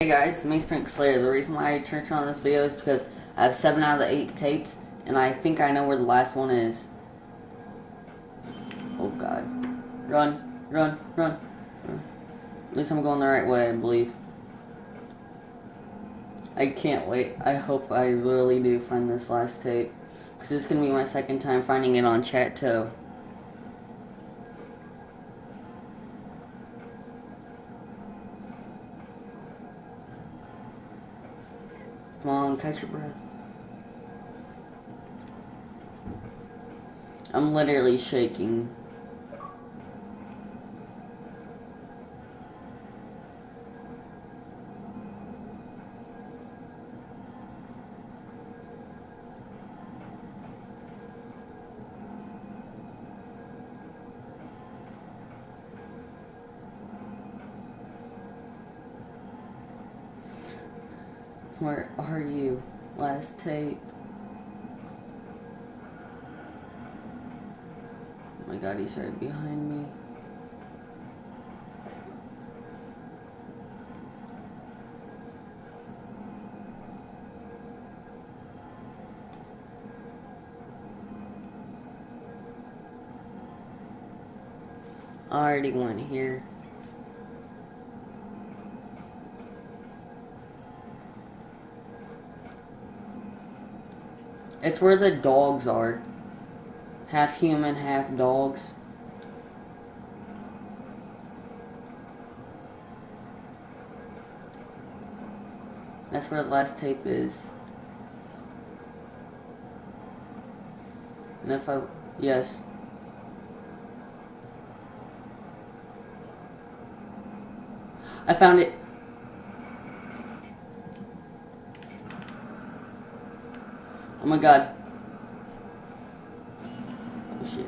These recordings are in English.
Hey guys, me Pink Slayer. The reason why I turned on this video is because I have 7 out of the 8 tapes, and I think I know where the last one is. Oh god. Run, run, run, run. At least I'm going the right way, I believe. I can't wait. I hope I really do find this last tape, because this is going to be my second time finding it on Chat2. Come on, catch your breath. I'm literally shaking. Where are you? Last tape. Oh my god, he's right behind me. I already went here. It's where the dogs are. Half human, half dogs. That's where the last tape is. And if I... Yes. I found it. Oh my god. Oh shit.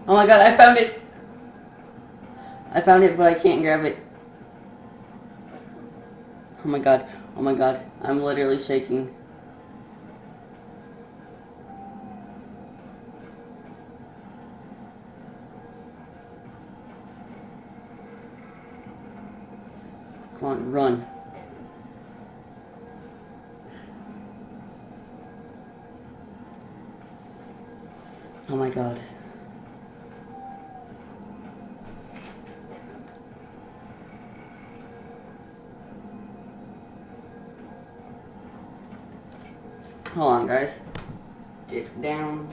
Oh my god, I found it! I found it, but I can't grab it. Oh my god. Oh my god. I'm literally shaking. Come on, run. Oh my god. Hold on, guys. Get down.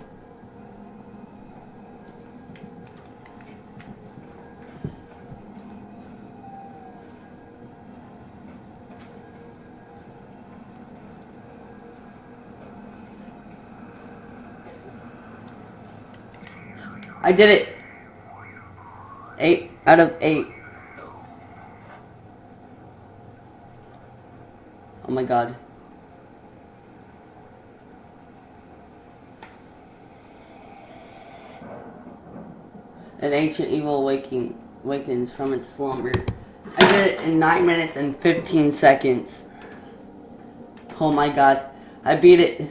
I did it. 8 out of 8. Oh my god. An ancient evil awakens from its slumber. I did it in 9 minutes and 15 seconds. Oh my god. I beat it.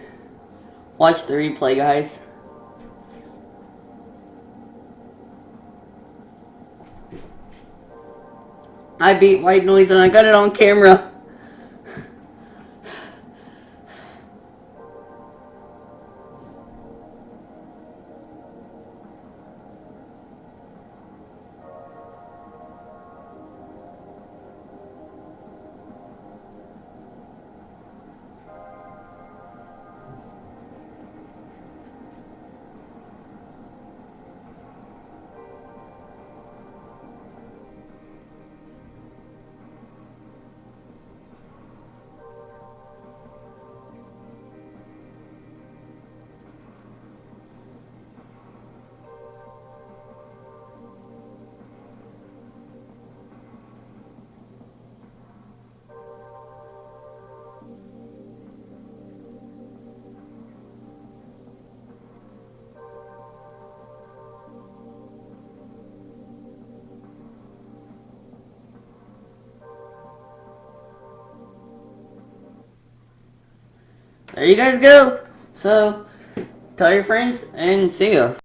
Watch the replay, guys. I beat White Noise and I got it on camera. There you guys go. So, tell your friends and see ya.